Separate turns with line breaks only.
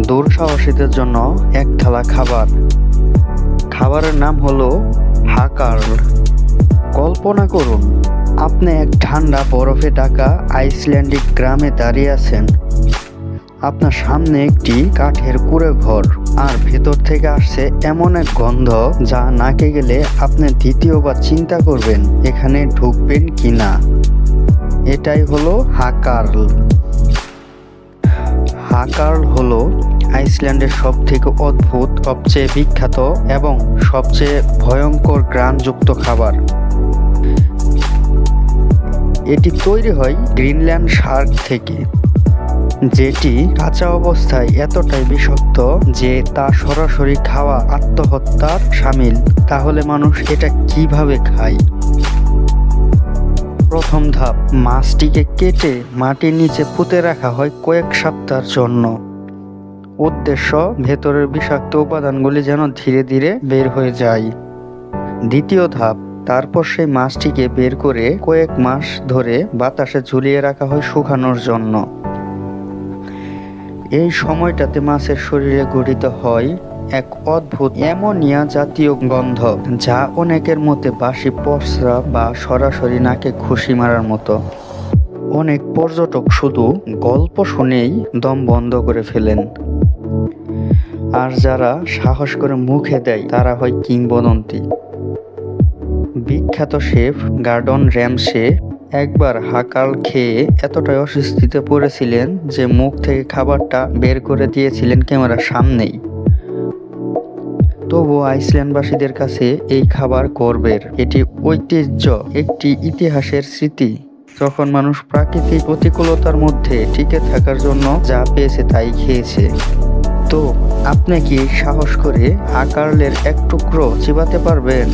দুঃসাহসীদের জন্য এক থালা খাবার। খাবারের নাম হলো হাকার্ল। কল্পনা করুন, আপনি এক ঠান্ডা বরফে ঢাকা আইসল্যান্ডিক গ্রামে দাঁড়িয়ে আছেন। আপনার সামনে একটি কাঠের কুঁড়ে ঘর, আর ভেতর থেকে আসছে এমন এক গন্ধ যা নাকে গেলে আপনি দ্বিতীয়বার চিন্তা করবেন এখানে ঢুকবেন কিনা। এটাই হলো হাকার্ল। হাকার্ল হলো আইসল্যান্ডের সবথেকে অদ্ভুত, সবচেয়ে বিখ্যাত এবং সবচেয়ে ভয়ঙ্কর ঘ্রাণযুক্ত খাবার। এটি তৈরি হয় গ্রিনল্যান্ড শার্ক থেকে, যেটি কাঁচা অবস্থায় এতটাই বিষাক্ত যে তা সরাসরি খাওয়া আত্মহত্যার শামিল। তাহলে মানুষ এটা কিভাবে খায়? প্রথম ধাপ, মাছটিকে কেটে মাটির নিচে পুঁতে রাখা হয় কয়েক সপ্তাহের জন্য। উদ্দেশ্য, ভেতরের বিষাক্ত উপাদানগুলি যেন ধীরে ধীরে বের হয়ে যায়। দ্বিতীয় ধাপ, তারপর সেই মাছটিকে বের করে কয়েক মাস ধরে বাতাসে ঝুলিয়ে রাখা হয় শুকানোর জন্য। এই সময়টাতে মাছের শরীরে গঠিত হয় এক অদ্ভুত অ্যামোনিয়া জাতীয় গন্ধ, যা অনেকের মতে বাসি প্রস্রাব বা সরাসরি নাকে ঘুষি মারার মতো। অনেক পর্যটক শুধু গল্প শুনেই দম বন্ধ করে ফেলেন, আর যারা সাহস করে মুখে দেয় তারা হয় কিংবদন্তি। বিখ্যাত শেফ গর্ডন র্যামসে একবার হাকার্ল খেয়ে এতটাই অস্বস্তিতে পড়েছিলেন যে মুখ থেকে খাবারটা বের করে দিয়েছিলেন ক্যামেরার সামনেই। তবু আইসল্যান্ডবাসীদের কাছে এই খাবার গর্বের। এটি ঐতিহ্য, একটি ইতিহাসের স্মৃতি, যখন মানুষ প্রাকৃতিক প্রতিকূলতার মধ্যে টিকে থাকার জন্য যা পেয়েছে তাই খেয়েছে। তো আপনি কি সাহস করে হাকার্লের এক টুকরো চিবাতে পারবেন?